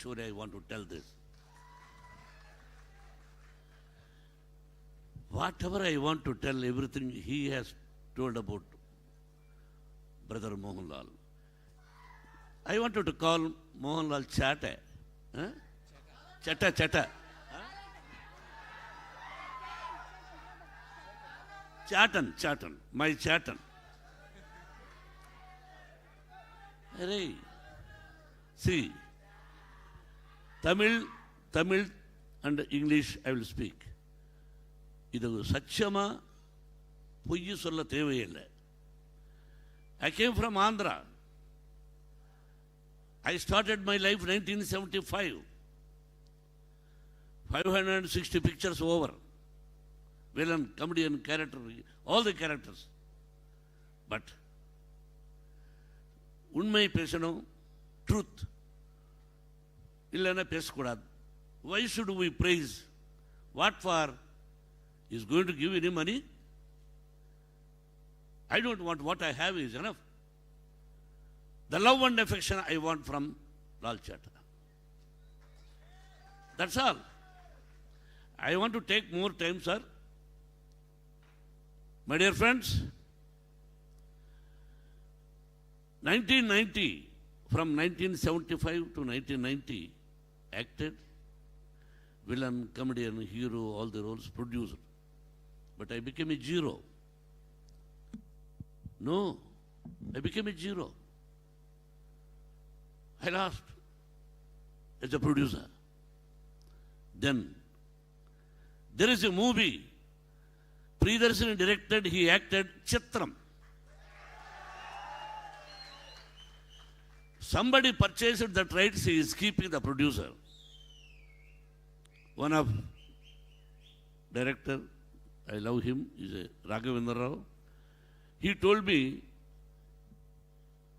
Kishore, I want to tell this. Whatever I want to tell, everything he has told about Brother Mohanlal. I wanted to call Mohanlal Chatta. Huh? Chatta, Chatta. Huh? Chatan, my Chatan. Hey, see, Tamil and English I will speak. இது சத்தியமா பொய் சொல்ல தேவையில்லை. I came from Andhra. I started my life 1975. 560 pictures over. Villain, comedian, character, all the characters. But உண்மை பேசணும், truth. இல்லைன்னா பேசக்கூடாது. Why should we praise? What for? Is going to give any money? I don't want. What I have is enough. The love and affection I want from Lal Chatta. That's all. I want to take more time, sir. My dear friends, 1990, from 1975 to 1990, acted, villain, comedian, hero, all the roles, producer. But I became a zero. No, I became a zero. I lost as a producer. Then there is a movie, Priyadarshini directed, he acted Chitram. Somebody purchased that rights, he is keeping the producer. One of director, I love him, is a Raghavendra Rao. He told me,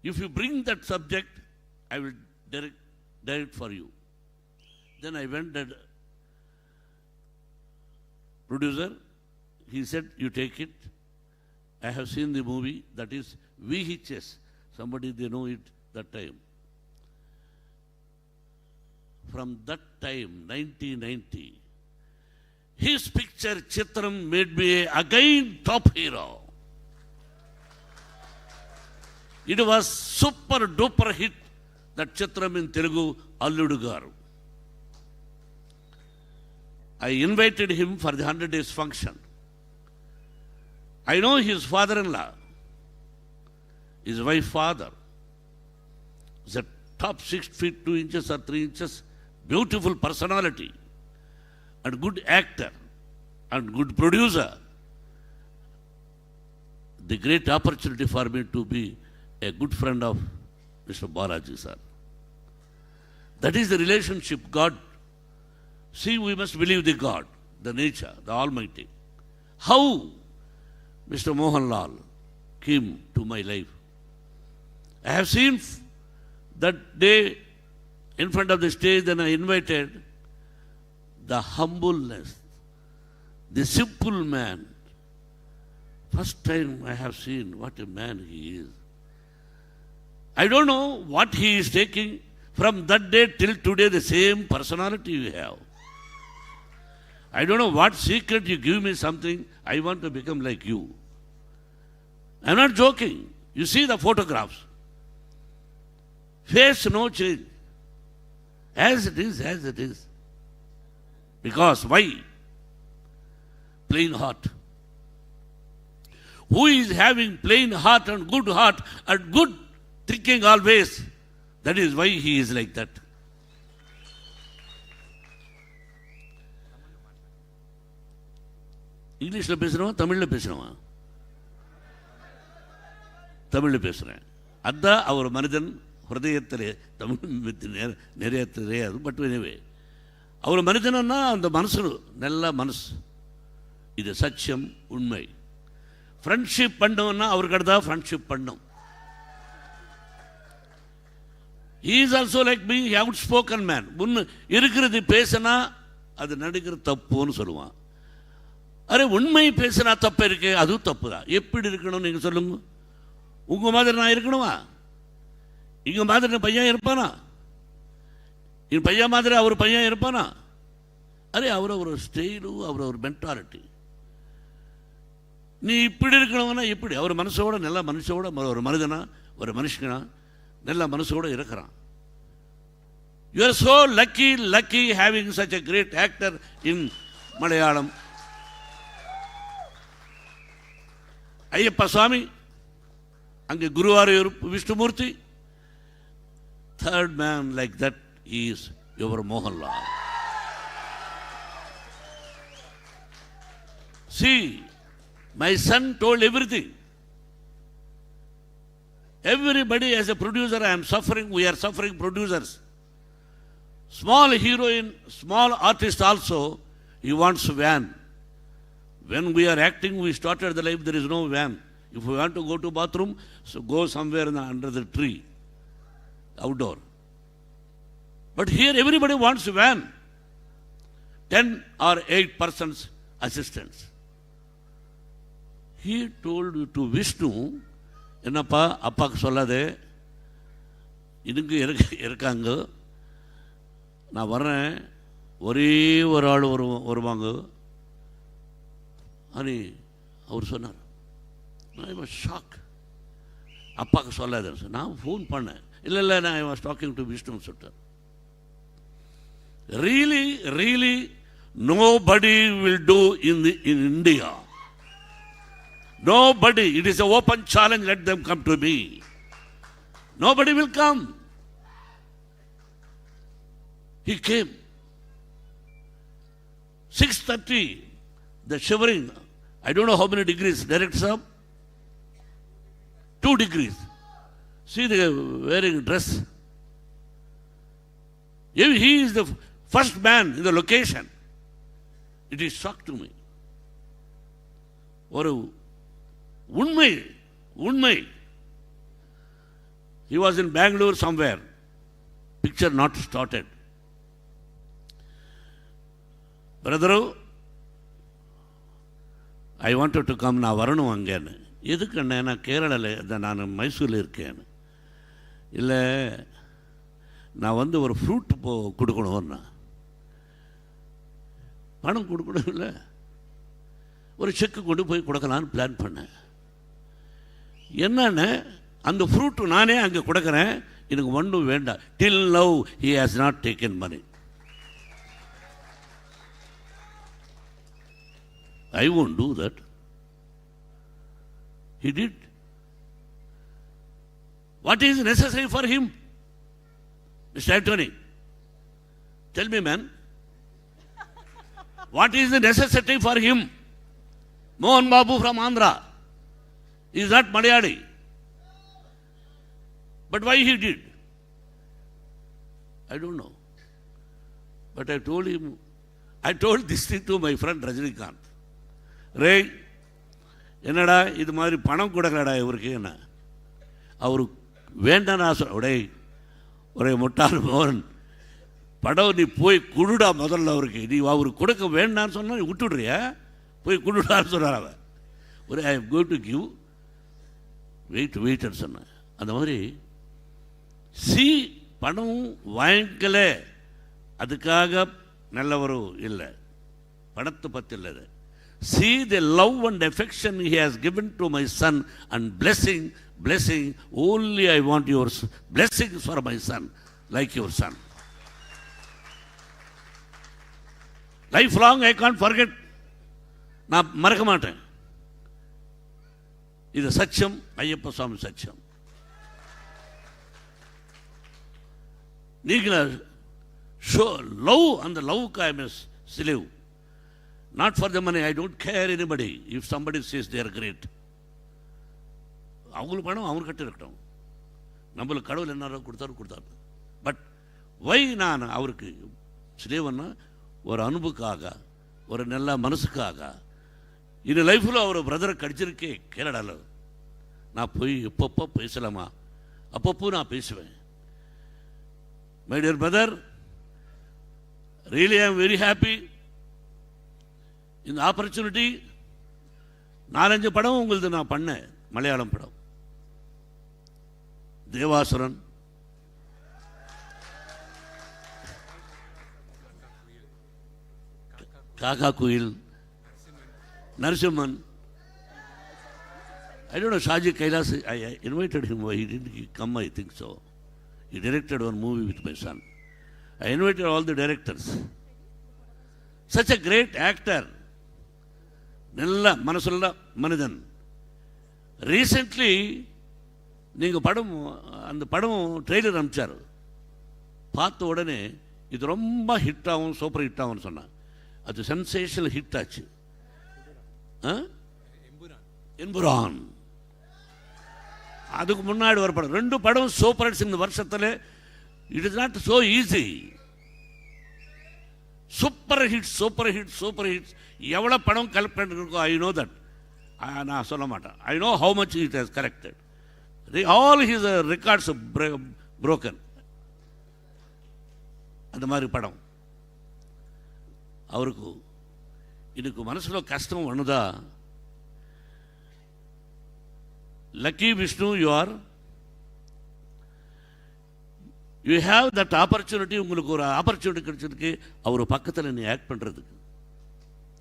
if you bring that subject, I will direct for you. Then I went to producer. He said, you take it. I have seen the movie, that is VHS. Somebody, they know it that time. From that time, 1990, his picture Chitram made me again top hero. It was super duper hit, that Chitram in Telugu, Alludu Garu. I invited him for the 100 days function. I know his father-in-law, his wife's father, is a top 6 feet 2 inches or 3 inches, beautiful personality, and good actor, and good producer. The great opportunity for me to be a good friend of Mr. Balaji, sir. That is the relationship God. See, we must believe the God, the nature, the Almighty. How Mr. Mohanlal came to my life. I have seen that day in front of the stage, then I invited the humbleness, the simple man. First time I have seen what a man he is. I don't know what he is taking. From that day till today, the same personality you have. I don't know what secret you give me something. I want to become like you. I'm not joking. You see the photographs. Face no change. As it is, as it is. Because why? Plain heart. Who is having plain heart and good thinking always? That is why he is like that. இங்கிலீஷ்ல பேசுறவா தமிழ்ல பேசுறவா? தமிழ்ல பேசுறேன். அதான் அவர் மனிதன் ஹிருதயத்திலே, தமிழ் நிறைய தெரியாது, but எனவே அவர் மனிதனா அந்த மனசு நல்ல மனசு. இது சத்தியம், உண்மை. ஃப்ரெண்ட்ஷிப் பண்ணோம்னா அவருக்கு தான் ஃப்ரெண்ட்ஷிப் பண்ணும். He is also like me, outspoken man. முன்னு இருக்கிறது பேசினா அது நடிக்கிற தப்புன்னு சொல்லுவான். அரே உண்மை பேசினா தப்பு இருக்கு, அதுவும் தப்பு தான். எப்படி இருக்கணும் நீங்கள் சொல்லுங்க? உங்கள் மாதிரி நான் இருக்கணுமா? இங்கே மாதிரி பையன் இருப்பானா? என் பையன் மாதிரி அவர் பையன் இருப்பானா? அரே அவர் ஒரு ஸ்டைலு, அவர் ஒரு மென்டாலிட்டி. நீ இப்படி இருக்கணும்னா எப்படி? அவர் மனசோட நல்ல மனுஷோட ஒரு மனிதனா ஒரு மனுஷனா நல்ல மனசோட இருக்கிறான். You are so lucky having such a great actor in Malayalam. Ayyappa சுவாமி, அங்கே Guruvayur Vishnumurthy. Third man like that is your Mohanlal. See, my son told everything. Everybody as a producer, I am suffering, we are suffering producers. Small heroine, small artist also, he wants van. When we are acting, we started the life, there is no van. If we want to go to bathroom, so go somewhere under the tree, outdoor. But here everybody wants van. 10 or 8 persons assistants. He told to Vishnu, என்னப்பா அப்பாவுக்கு சொல்லாதே, இதுக்கு இருக்காங்க, நான் வர்றேன், ஒரே ஒரு ஆள் வருவாங்க అని அவர் சொன்னார். I was shock. அப்பாவுக்கு சொல்லாத. நான் ஃபோன் பண்ணேன், இல்லை நான் I was talking to Vishnu சொல்லிட்டார். Really nobody will do in India. Nobody. It is an open challenge. Let them come to me. Nobody will come. He came. 6:30. The shivering. I don't know how many degrees. Director sir, 2 degrees. See the wearing dress. He is the first man in the location. It is shock to me. ஒரு உண்மை. He was in Bangalore somewhere. Picture not started. Brother, I wanted to come. நான் வரணும் அங்கேன்னு. எதுக்கு அண்ணே? நான் கேரளாவில், நான் மைசூரில் இருக்கேன். இல்லை, நான் வந்து ஒரு ஃப்ரூட் கொடுக்கணும்னா பணம் கொடுக்கணும், இல்லை ஒரு செக்கு கொண்டு போய் கொடுக்கலான்னு பிளான் பண்ணேன். என்னன்னு, அந்த ஃப்ரூட்டு நானே அங்கே கொடுக்குறேன், எனக்கு ஒன்றும் வேண்டாம். Till now he has not taken money. I won't do that. He did. What is necessary for him? Mr. Anthony, tell me, man. What is the necessity for him? Mohan Babu from Andhra. He is not Malayali. But why he did? I don't know. But I told this thing to my friend Rajinikanth. ரே, என்னடா இது மாதிரி பணம் கொடுக்கலடா இவருக்கு, என்ன அவரு வேண்டாம் சொல்ல. ஒரே முட்டாள் மோகன், படம் நீ போய் குடுடா முதல்ல அவருக்கு. நீ அவருக்கு கொடுக்க வேண்டான்னு சொன்னால் நீ விட்டுடுறியா? போய் குடுடான்னு சொன்னார் அவன். ஒரு I am going to give, வெயிட்னு சொன்னேன். அந்த மாதிரி பணம் வாங்கிக்கல, அதுக்காக நல்லவரும் இல்லை, பணத்தை பற்றி இல்லை. See the love and affection he has given to my son, and blessing, only I want your blessings for my son, like your son. Lifelong I can't forget. நான் மறக்க மாட்டேன். இது சத்தியம், ஐயப்ப சுவாமி சத்தியம். நீங்கள show love, and the love I must slave. Not for the money. I don't care anybody. If somebody says they are great, அவங்களுக்கு பணம் அவங்க கிட்ட இருக்கட்டும். நம்மளுக்கு கடவுள் என்ன கொடுத்தாரு. பட் வை நான் அவருக்கு ஸ்லேவன்னா ஒரு அன்புக்காக, ஒரு நல்ல மனசுக்காக. இந்த லைஃப்பில் அவர் பிரதரை கடிச்சிருக்கே கேரளாவில். நான் போய் எப்பப்போ பேசலாமா, அப்பப்போ நான் பேசுவேன். My dear brother, really I am very happy. இந்த ஆப்பர்ச்சுனிட்டி 4-5 படம் உங்களது நான் பண்ணேன். மலையாளம் படம் தேவாசுரன், Kaka Kuil, Narasimhan. I don't know, Shaji Kailas, I invited him, he didn't come, I think so. He directed one movie with my son. I invited all the directors. Such a great actor. Nella Manasulla Manidan. Recently, நீங்கள் படம் அந்த படம் trailer அனுப்பிச்சார். பார்த்த உடனே இது ரொம்ப hit ஆகும், super hit ஆகும்னு சொன்னான். அது சென்சேஷனல் ஹிட் ஆச்சு. எம்புரான். அதுக்கு முன்னாடி ஒரு படம், 2 படம் சூப்பர் ஹிட்ஸ் இந்த வருஷத்தில். It is not so easy. Super hits super hits super hits எவ்வளோ படம் கலெக்ட் பண்ணிருக்கோ, ஐ நோ தட். நான் சொல்ல மாட்டேன். I know how much it has corrected. All his records broken. அந்த மாதிரி படம். அவருக்கு இதுக்கு మనసులో కష్టం ఉన్నదా? Lucky Vishnu, you have that opportunity. உங்களுக்கு ஒரு ஆப்பர்ச்சுனிட்டி கிடைச்சிருக்கு அவர் பக்கத்தில் நீ ஆக்ட் பண்ணுறதுக்கு.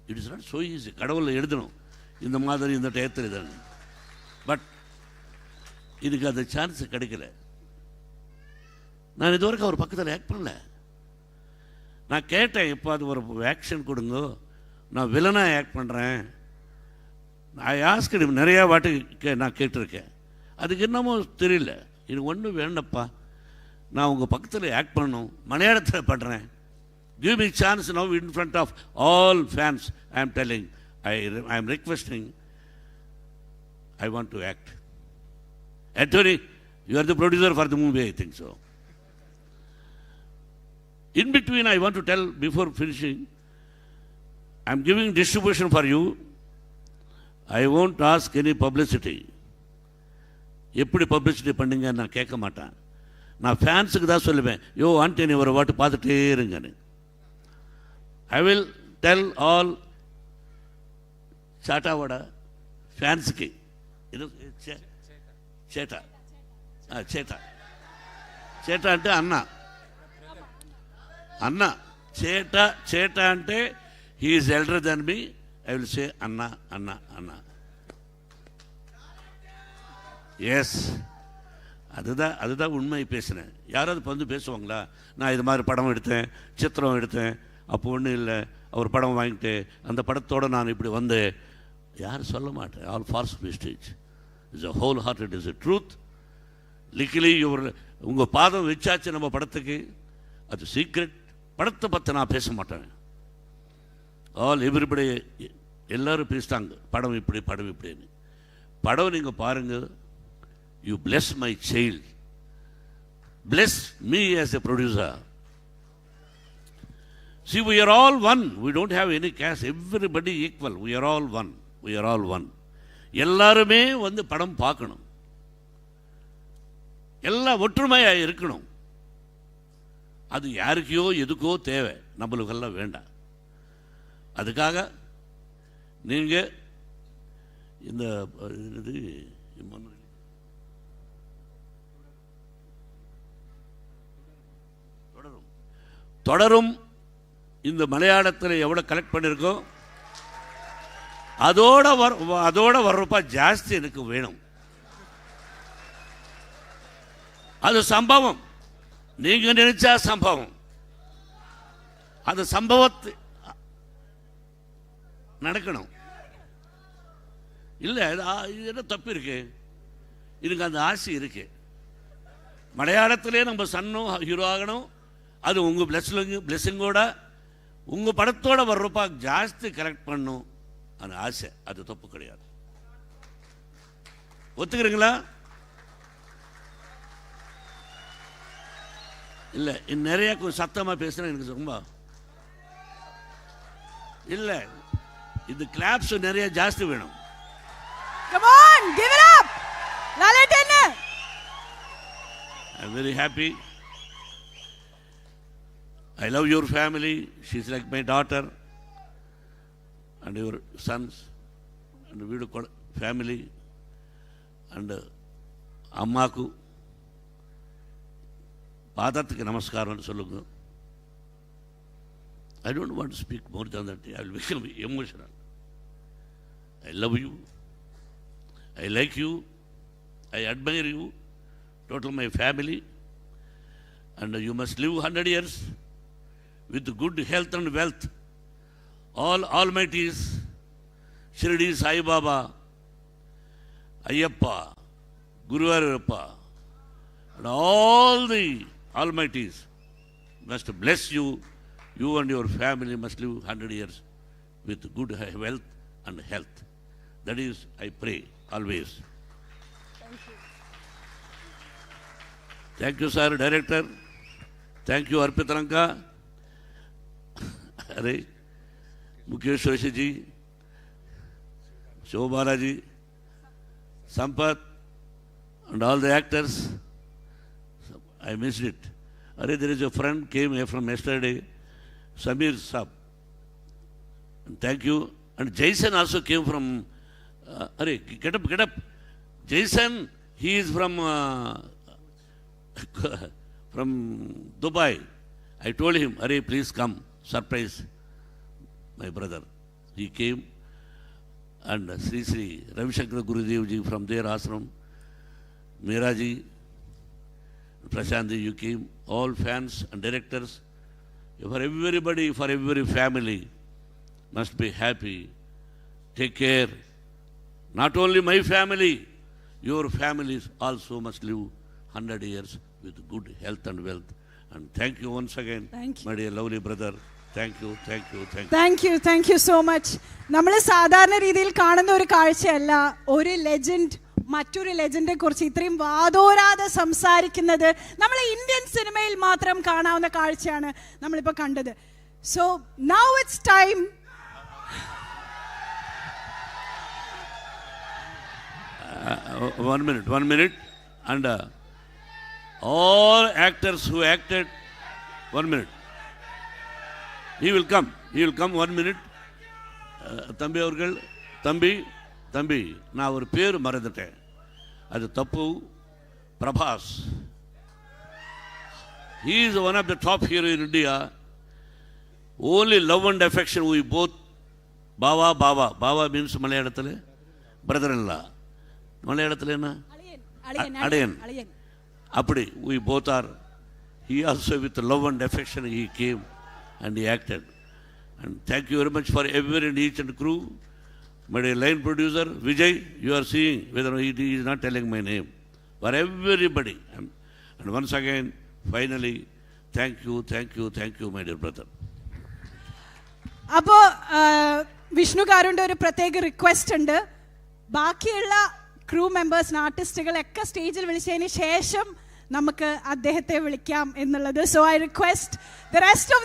It is not so easy. கடவுளில் எழுதணும் இந்த மாதிரி இந்த டயத்தில் தான். பட் இதுக்கு அந்த சான்ஸ் கிடைக்கல. நான் இதுவரைக்கும் அவர் பக்கத்தில் ஆக்ட் பண்ணல. நான் கேட்டேன், எப்போ அது ஒரு ஆக்ஷன் கொடுங்க, நான் வில்லனாக ஆக்ட் பண்ணுறேன். நான் ஆஸ்கடி நிறையா வாட்டி நான் கேட்டிருக்கேன். அதுக்கு என்னமோ தெரியல. எனக்கு ஒன்றும் வேண்டப்பா, நான் உங்கள் பக்கத்தில் ஆக்ட் பண்ணணும், மலையாளத்தில் பண்ணுறேன். Give me chance now in front of all fans. I am telling, I am requesting, I want to act. Anthony, you are the producer for the movie, I think so. In between, I want to tell, before finishing, I am giving distribution for you. I won't ask any publicity. எப்படி publicity பண்ணுங்க நான் கேட்க மாட்டேன். நான் ஃபேன்ஸுக்கு தான் சொல்லுவேன், யோ ஆண்டனி ஒரு வாட்டு பார்த்துட்டே இருங்கன்னு. ஐ வில் டெல் ஆல் சாட்டாவோட ஃபேன்ஸுக்கு. இது சேட்டா சேட்டா சேட்டா అంటే అన్న అన్న చేటా చేటా అంటే he is elder than me. I will say అన్న అన్న అన్న. எஸ், அதுதான் உண்மை பேசினேன். யாராவது வந்து பேசுவாங்களா? நான் இது மாதிரி படம் எடுத்தேன், சித்திரம் எடுத்தேன், அப்போ ஒன்றும் இல்லை, அவர் படம் வாங்கிட்டு அந்த படத்தோடு நான் இப்படி வந்தேன், யாரும் சொல்ல மாட்டேன். All false mistakes. It's a whole hearted, is a truth. லிக்கலி உங்கள் பாதம் வச்சாச்சு நம்ம படத்துக்கு, அது சீக்ரெட். படத்தை பற்றி நான் பேச மாட்டேன். எவ்ரிபடி எல்லோரும் பேசிட்டாங்க, படம் இப்படி படம் இப்படின்னு. படம் நீங்கள் பாருங்கள். You bless my child, bless me as a producer. See, we are all one. We don't have any caste. Everybody equal. We are all one. We are all one. எல்லாருமே வந்து படம் பார்க்கணும். எல்லாம் ஒற்றுமையாக இருக்கணும். அது யாருக்கையோ எதுக்கோ தேவை, நம்மளுக்கெல்லாம் வேண்டாம். அதுக்காக நீங்கள் இந்த தொடரும் இந்த மலையாளத்தில் எவ்வளோ கலெக்ட் பண்ணியிருக்கோம், அதோட வர்றப்ப ஜாஸ்தி எனக்கு வேணும். அது சம்பவம், நீங்க நினைச்சா சம்பவம். அது சம்பவத்து நடக்கணும். இல்லை இது என்ன தப்பு இருக்கு? இதுக்கு அந்த ஆசை இருக்கு. மலையாளத்திலே நம்ம சன்னும் ஹீரோ ஆகணும். அது உங்கள் பிளெஸ்ஸிங்கோட உங்கள் படத்தோட வர்றப்பா ஜாஸ்தி கலெக்ட் பண்ணும் அந்த ஆசை. அது தப்பு கிடையாது. ஒத்துக்கிறீங்களா? இல்லை, நிறைய சத்தமாக பேசுகிறேன். எனக்கு ரொம்ப இல்லை, இது கிளாப்ஸ் நிறைய ஜாஸ்தி வேணும். Come on, give it up. Lalatenna. I'm very happy. I love your family. She's like my daughter. And your sons and video family and அம்மாக்கு பாதத்துக்கு நமஸ்காரம் சொல்லுங்க. I don't want to speak more than that. I will become emotional. I love you. I like you. I admire you. Total my family. And you must live 100 years with good health and wealth. All almighties, Shirdi Sai Baba, Ayyappa, Guru Arappa, and all the almighties must bless you. You and your family must live 100 years with good wealth and health. That is, I pray always. Thank you. Thank you, sir, director. Thank you, Arpitaranka. Hare, Mukesh Rishi ji, Shobhala ji, Sampath, and all the actors. I missed it. Hare, there is a friend came here from yesterday, Samir Saab. And thank you. And Jason also came from. Hare, get up. Jason, he is from Dubai. I told him, Hare, please come, surprise my brother. He came, and Sri Ravi Shankar Gurudev ji from their ashram, Meera ji, Prashant ji, you came, all fans and directors, for everybody, for every family, must be happy, take care. Not only my family, your families also must live 100 years with good health and wealth. And thank you once again, Thank you. my dear lovely brother. Thank you. Thank you so much. നമ്മൾ സാധാരണ രീതിയിൽ കാണുന്ന ഒരു കാഴ്ചയല്ല ഒരു legend മറ്റൊരു ലെജൻഡെ കുറിച്ച് ഇത്രയും വാതോരാതെ സംസാരിക്കുന്നത് നമ്മൾ ഇന്ത്യൻ സിനിമയിൽ മാത്രം കാണാവുന്ന കാഴ്ചയാണ് നമ്മളിപ്പോൾ കണ്ടത്. So now it's time. One minute. And all actors who acted, 1 minute. He will come 1 minute. தம்பி அவர்கள், தம்பி நான் ஒரு பேர் மறந்துட்டேன், அது தப்பு. Prabhas, he is one of the top hero in India. Only love and affection we both. Baba means மலையாளத்தில் brother-in-law. மலையாளத்தில் என்ன? அடையன். அப்படி we both are. He also with love and affection he came and he acted. And thank you very much for every and each and crew. My dear line producer Vijay, you are seeing whether he is not telling my name. For everybody. And once again, finally, thank you, my dear brother. അപ്പോൾ വിഷ്ണുകാരുണ്ട് ഒരു പ്രത്യേക request ഉണ്ട്. ബാക്കിയുള്ള crew മെമ്പേഴ്സിന് ആർട്ടിസ്റ്റുകളൊക്കെ സ്റ്റേജിൽ വിളിച്ചതിന് ശേഷം നമുക്ക് അദ്ദേഹത്തെ വിളിക്കാം എന്നുള്ളത്. So I request the rest of the